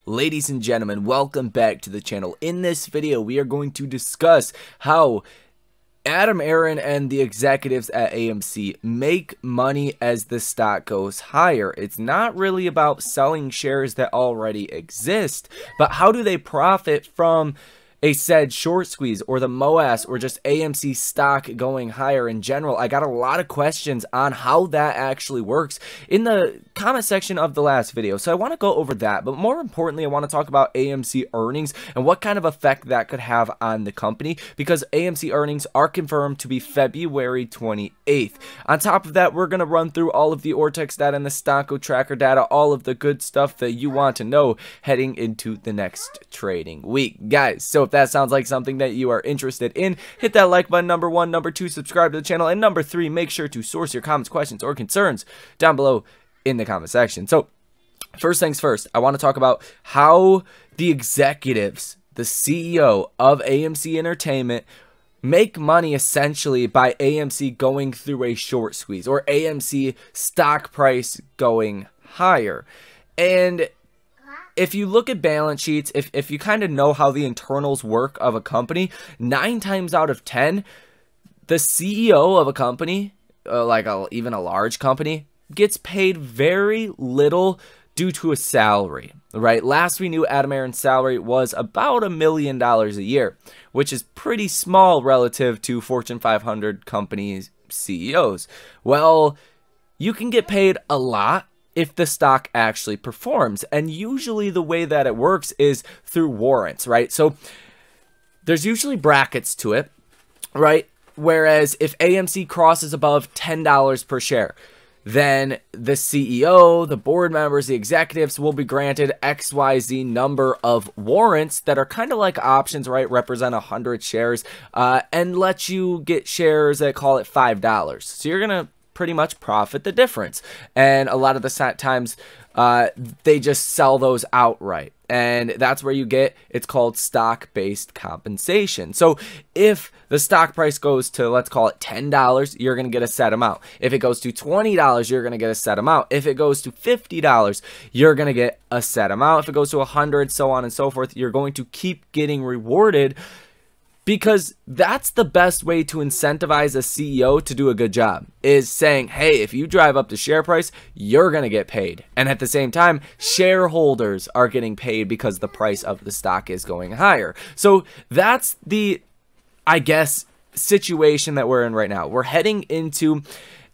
Ladies and gentlemen, welcome back to the channel. In this video, we are going to discuss how Adam Aron and the executives at AMC make money as the stock goes higher. It's not really about selling shares that already exist, but how do they profit from a said short squeeze or the Moass or just AMC stock going higher in general. I got a lot of questions on how that actually works in the comment section of the last video, so I want to go over that, but more importantly I want to talk about AMC earnings and what kind of effect that could have on the company, because AMC earnings are confirmed to be February 28th. On top of that, we're going to run through all of the Ortex data and the Stocko tracker data, all of the good stuff that you want to know heading into the next trading week. Guys, so if that sounds like something that you are interested in, hit that like button, number one. Number two, subscribe to the channel. And number three, make sure to source your comments, questions, or concerns down below in the comment section. So first things first, I want to talk about how the executives, the CEO of AMC Entertainment, make money essentially by AMC going through a short squeeze or AMC stock price going higher. And if you look at balance sheets, if you kind of know how the internals work of a company, 9 times out of 10, the CEO of a company, even a large company, gets paid very little due to a salary, right? Last we knew, Adam Aron's salary was about $1 million a year, which is pretty small relative to Fortune 500 companies' CEOs. Well, you can get paid a lot if the stock actually performs, and usually the way that it works is through warrants, right? So there's usually brackets to it, right? Whereas if AMC crosses above $10 per share, then the CEO, the board members, the executives will be granted XYZ number of warrants that are kind of like options, right? Represent 100 shares and let you get shares that call it $5. So you're going to pretty much profit the difference. And a lot of the times they just sell those outright. And that's where you get, it's called stock-based compensation. So if the stock price goes to, let's call it $10, you're going to get a set amount. If it goes to $20, you're going to get a set amount. If it goes to $50, you're going to get a set amount. If it goes to $100, so on and so forth, you're going to keep getting rewarded, because that's the best way to incentivize a CEO to do a good job, is saying, hey, if you drive up the share price, you're going to get paid. And at the same time, shareholders are getting paid because the price of the stock is going higher. So that's the, I guess, situation that we're in right now. We're heading into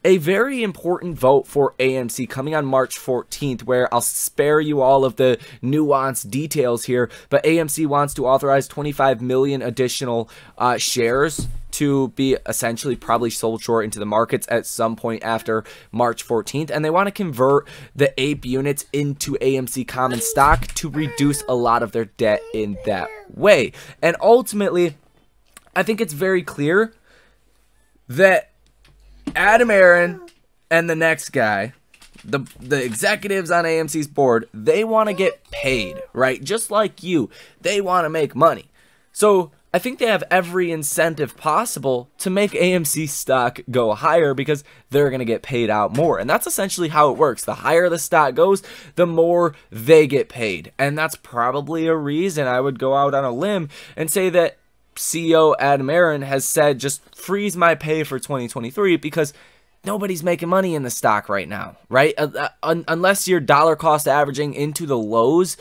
a very important vote for AMC coming on March 14th, where I'll spare you all of the nuanced details here, but AMC wants to authorize 25 million additional shares to be essentially probably sold short into the markets at some point after March 14th, and they want to convert the APE units into AMC common stock to reduce a lot of their debt in that way. And ultimately, I think it's very clear that Adam Aron and the next guy, the executives on AMC's board, they want to get paid, right? Just like you, they want to make money. So I think they have every incentive possible to make AMC stock go higher, because they're going to get paid out more. And that's essentially how it works. The higher the stock goes, the more they get paid. And that's probably a reason I would go out on a limb and say that CEO Adam Aron has said, just freeze my pay for 2023, because nobody's making money in the stock right now, right? Unless you're dollar cost averaging into the lows,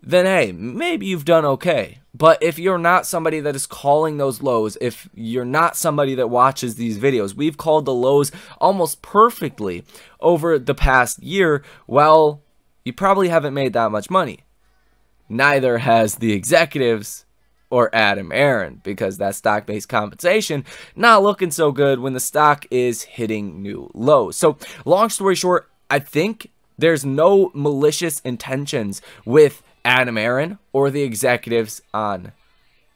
then hey, maybe you've done okay. But if you're not somebody that is calling those lows, if you're not somebody that watches these videos, we've called the lows almost perfectly over the past year, well, you probably haven't made that much money. Neither has the executives or Adam Aron, because that stock-based compensation not looking so good when the stock is hitting new lows. So long story short, I think there's no malicious intentions with Adam Aron or the executives on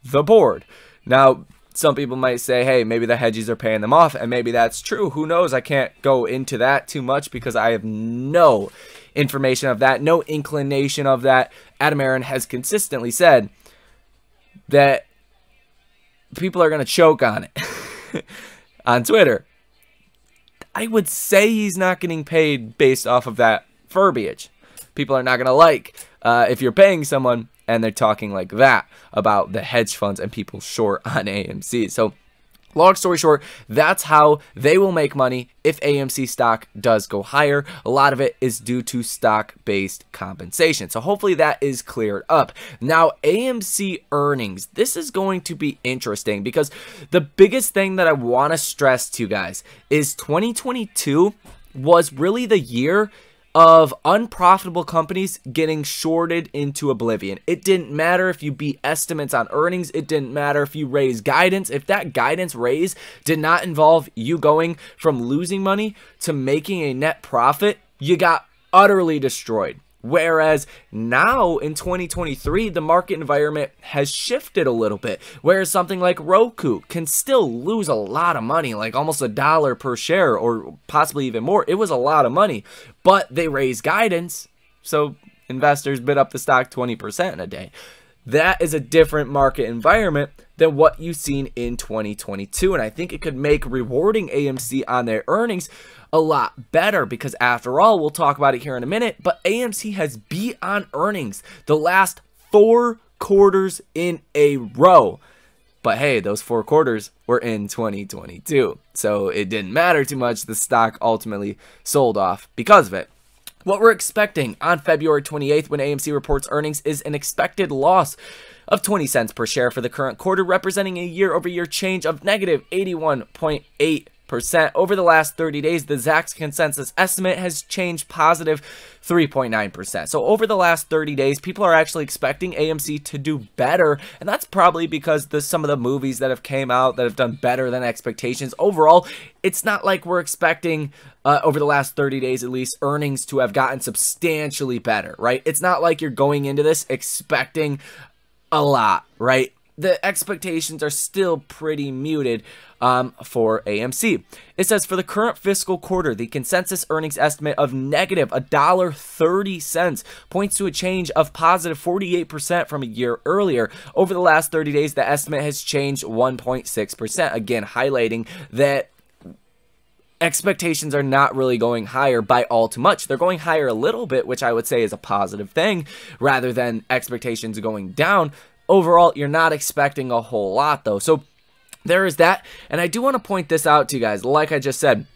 the board. Now, some people might say, hey, maybe the hedgies are paying them off, and maybe that's true. Who knows? I can't go into that too much because I have no information of that, no inclination of that. Adam Aron has consistently said that people are going to choke on it on Twitter. I would say he's not getting paid based off of that verbiage. People are not going to like if you're paying someone and they're talking like that about the hedge funds and people short on AMC. So long story short, that's how they will make money if AMC stock does go higher. A lot of it is due to stock-based compensation. So hopefully that is cleared up. Now, AMC earnings. This is going to be interesting because the biggest thing that I want to stress to you guys is 2022 was really the year of unprofitable companies getting shorted into oblivion. It didn't matter if you beat estimates on earnings. It didn't matter if you raised guidance. If that guidance raise did not involve you going from losing money to making a net profit, you got utterly destroyed. Whereas now in 2023, the market environment has shifted a little bit. Whereas something like Roku can still lose a lot of money, like almost $1 per share or possibly even more. It was a lot of money, but they raised guidance, so investors bid up the stock 20% in a day. That is a different market environment than what you've seen in 2022. And I think it could make rewarding AMC on their earnings a lot better because after all, we'll talk about it here in a minute, but AMC has beat on earnings the last 4 quarters in a row. But hey, those 4 quarters were in 2022. So it didn't matter too much. The stock ultimately sold off because of it. What we're expecting on February 28th when AMC reports earnings is an expected loss of 20 cents per share for the current quarter, representing a year-over-year change of negative 81.8%. Over the last 30 days, the Zacks consensus estimate has changed positive 3.9%. So over the last 30 days, people are actually expecting AMC to do better, and that's probably because some of the movies that have came out that have done better than expectations. Overall, it's not like we're expecting over the last 30 days at least earnings to have gotten substantially better, right? It's not like you're going into this expecting a lot, right? The expectations are still pretty muted for AMC. It says for the current fiscal quarter, the consensus earnings estimate of negative $1.30 points to a change of positive 48% from a year earlier. Over the last 30 days, the estimate has changed 1.6%, again highlighting that expectations are not really going higher by all too much. They're going higher a little bit, which I would say is a positive thing, rather than expectations going down. Overall, you're not expecting a whole lot, though. So there is that. And I do want to point this out to you guys. Like I just said,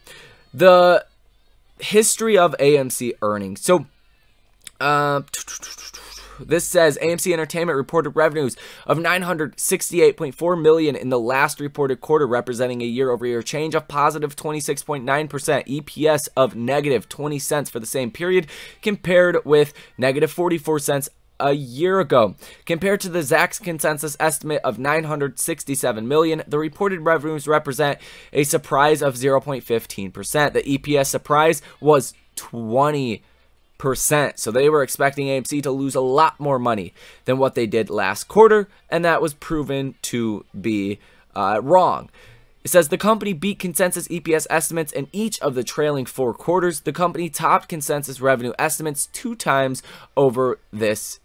the history of AMC earnings. So this says AMC Entertainment reported revenues of $968.4 million in the last reported quarter, representing a year-over-year change of positive 26.9%. EPS of negative 20 cents for the same period, compared with negative 44 cents a year ago. Compared to the Zacks consensus estimate of $967 million, the reported revenues represent a surprise of 0.15%. The EPS surprise was 20%. So they were expecting AMC to lose a lot more money than what they did last quarter, and that was proven to be wrong. It says the company beat consensus EPS estimates in each of the trailing 4 quarters. The company topped consensus revenue estimates 2 times over this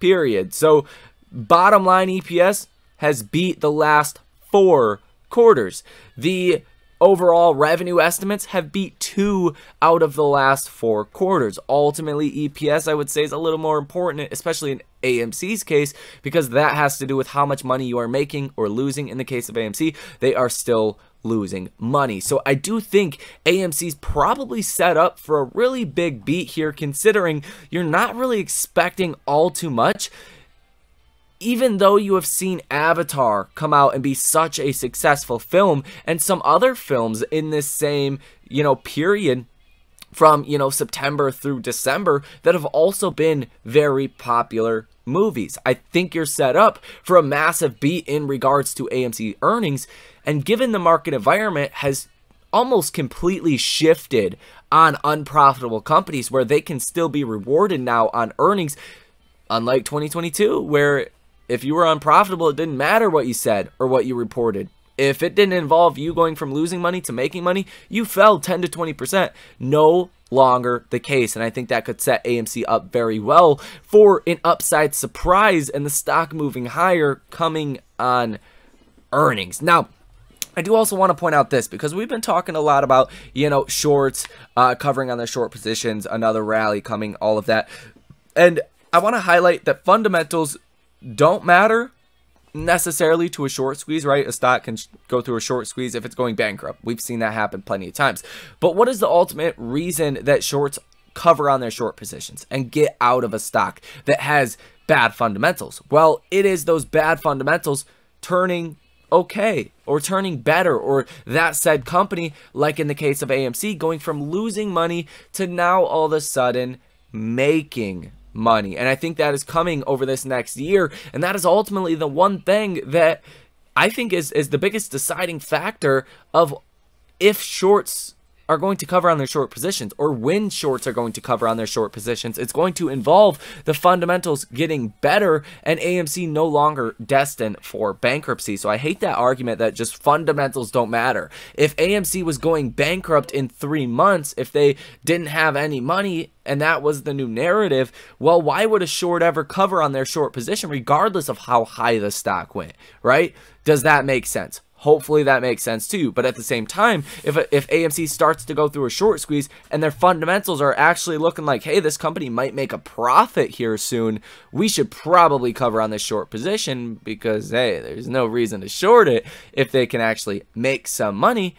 period. So bottom line, EPS has beat the last 4 quarters. The overall revenue estimates have beat 2 out of the last 4 quarters. Ultimately, EPS, I would say, is a little more important, especially in AMC's case, because that has to do with how much money you are making or losing. In the case of AMC, they are still losing money. So I do think AMC's probably set up for a really big beat here, considering you're not really expecting all too much. Even though you have seen Avatar come out and be such a successful film, and some other films in this same, period from, September through December that have also been very popular movies. I think you're set up for a massive beat in regards to AMC earnings, and given the market environment has almost completely shifted on unprofitable companies where they can still be rewarded now on earnings, unlike 2022 where if you were unprofitable, it didn't matter what you said or what you reported. If it didn't involve you going from losing money to making money, you fell 10 to 20%. No longer the case. And I think that could set AMC up very well for an upside surprise and the stock moving higher coming on earnings. Now, I do also want to point out this, because we've been talking a lot about, shorts, covering on their short positions, another rally coming, all of that. And I want to highlight that fundamentals don't matter necessarily to a short squeeze, right? A stock can go through a short squeeze if it's going bankrupt. We've seen that happen plenty of times. But what is the ultimate reason that shorts cover on their short positions and get out of a stock that has bad fundamentals? Well, it is those bad fundamentals turning okay or turning better, or that said company, like in the case of AMC, going from losing money to now all of a sudden making money. And I think that is coming over this next year, and that is ultimately the one thing that I think is the biggest deciding factor of if shorts are going to cover on their short positions, or when shorts are going to cover on their short positions. It's going to involve the fundamentals getting better and AMC no longer destined for bankruptcy. So I hate that argument that just fundamentals don't matter. If AMC was going bankrupt in 3 months, if they didn't have any money, and that was the new narrative, well, why would a short ever cover on their short position regardless of how high the stock went, right? Does that make sense? Hopefully that makes sense too. But at the same time, if AMC starts to go through a short squeeze and their fundamentals are actually looking like, hey, this company might make a profit here soon, we should probably cover on this short position because, hey, there's no reason to short it if they can actually make some money.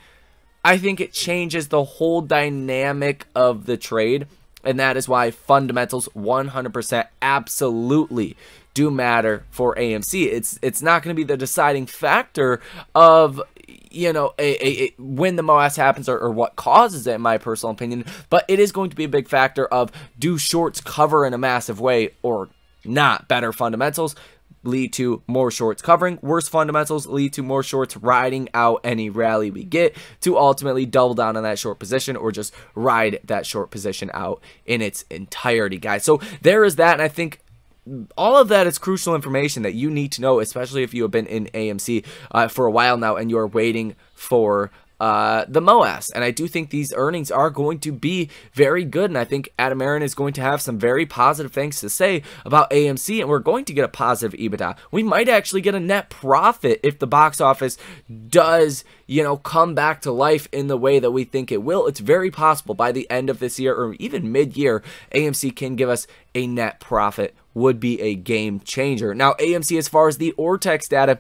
I think it changes the whole dynamic of the trade, and that is why fundamentals 100% absolutely do matter for AMC. It's not going to be the deciding factor of, you know, when the Moass happens or what causes it, in my personal opinion, but it is going to be a big factor of, do shorts cover in a massive way or not? Better fundamentals lead to more shorts covering. Worse fundamentals lead to more shorts riding out any rally we get to ultimately double down on that short position or just ride that short position out in its entirety, guys. So there is that, and I think all of that is crucial information that you need to know, especially if you have been in AMC for a while now and you're waiting for the Moass. And I do think these earnings are going to be very good, and I think Adam Aron is going to have some very positive things to say about AMC, and we're going to get a positive EBITDA. We might actually get a net profit if the box office does, you know, come back to life in the way that we think it will. It's very possible by the end of this year or even mid-year, AMC can give us a net profit. Would be a game changer. Now, AMC, as far as the Ortex data,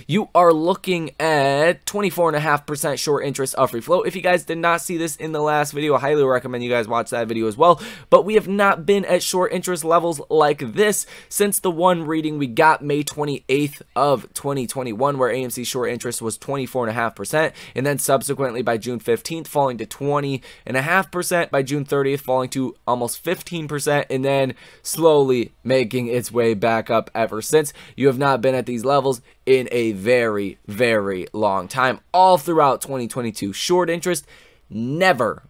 you are looking at 24.5% short interest of free float. If you guys did not see this in the last video, I highly recommend you guys watch that video as well. But we have not been at short interest levels like this since the one reading we got May 28th of 2021, where AMC short interest was 24.5%, and then subsequently by June 15th falling to 20.5%, by June 30th falling to almost 15%, and then slowly making its way back up ever since. You have not been at these levels in a very, very long time. All throughout 2022, short interest never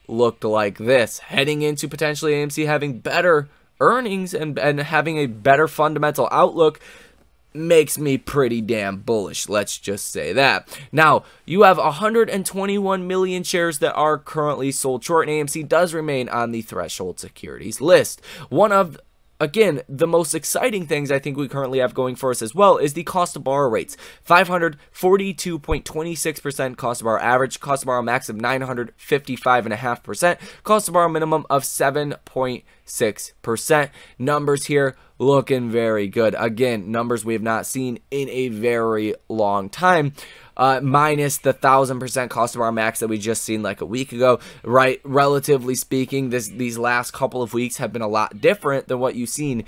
looked like this. Heading into potentially AMC having better earnings and having a better fundamental outlook makes me pretty damn bullish. Let's just say that. Now, you have 121 million shares that are currently sold short, and AMC does remain on the threshold securities list. One of, again, the most exciting things I think we currently have going for us as well is the cost to borrow rates. 542.26% cost to borrow average, cost to borrow max of 955.5%, cost to borrow minimum of 7.6%. Numbers here looking very good. Again, numbers we have not seen in a very long time. Minus the 1,000% cost of our max that we just seen like a week ago, right? Relatively speaking, these last couple of weeks have been a lot different than what you've seen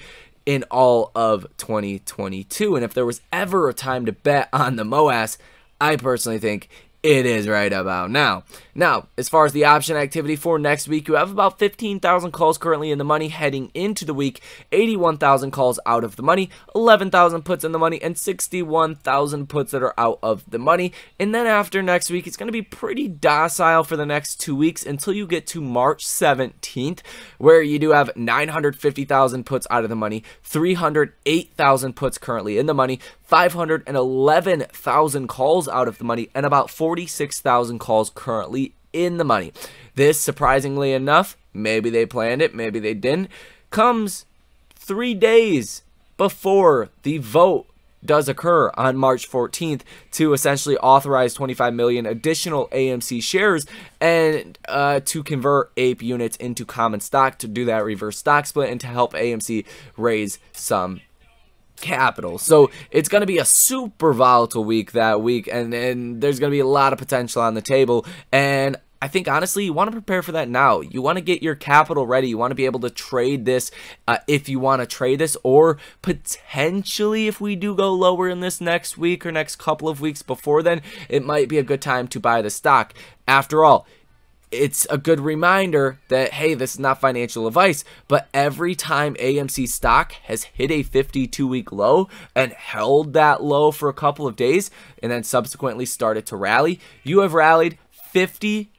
in all of 2022. And if there was ever a time to bet on the Moass, I personally think it is right about now. Now, as far as the option activity for next week, you have about 15,000 calls currently in the money heading into the week, 81,000 calls out of the money, 11,000 puts in the money, and 61,000 puts that are out of the money. And then after next week, it's going to be pretty docile for the next 2 weeks until you get to March 17th, where you do have 950,000 puts out of the money, 308,000 puts currently in the money, 511,000 calls out of the money, and about 46,000 calls currently in the money. This, surprisingly enough, maybe they planned it, maybe they didn't, comes 3 days before the vote does occur on March 14th to essentially authorize 25 million additional AMC shares and to convert APE units into common stock, to do that reverse stock split and to help AMC raise some capital. So it's going to be a super volatile week that week, and there's going to be a lot of potential on the table, and I think honestly you want to prepare for that now. You want to get your capital ready. You want to be able to trade this if you want to trade this, or potentially if we do go lower in this next week or next couple of weeks before then, it might be a good time to buy the stock. After all, it's a good reminder that, hey, this is not financial advice, but every time AMC stock has hit a 52-week low and held that low for a couple of days and then subsequently started to rally, you have rallied 50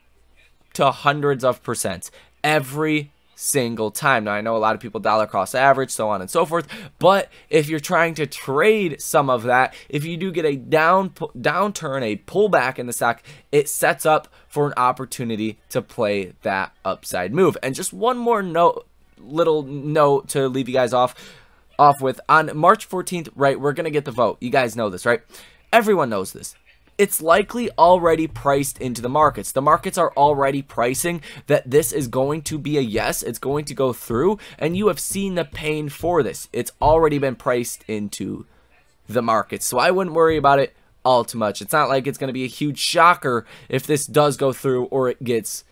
to hundreds of percents every single time. Now, I know a lot of people dollar cost average, so on and so forth, but if you're trying to trade some of that, if you do get a downturn, a pullback in the stock, it sets up for an opportunity to play that upside move. And just one more little note to leave you guys off with. On March 14th, right, we're going to get the vote. You guys know this, right? Everyone knows this. It's likely already priced into the markets. The markets are already pricing that this is going to be a yes, it's going to go through, and you have seen the pain for this. It's already been priced into the markets, so I wouldn't worry about it all too much. It's not like it's going to be a huge shocker if this does go through or it gets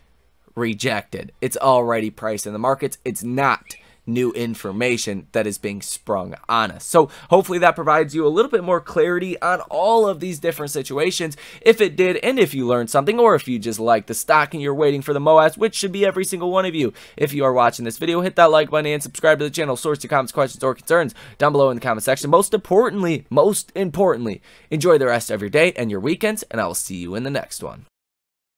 rejected. It's already priced in the markets. It's not new information that is being sprung on us. So hopefully that provides you a little bit more clarity on all of these different situations. If it did, and if you learned something, or if you just like the stock and you're waiting for the Moass, which should be every single one of you. If you are watching this video, hit that like button and subscribe to the channel. Source your comments, questions, or concerns down below in the comment section. Most importantly, enjoy the rest of your day and your weekends, and I will see you in the next one.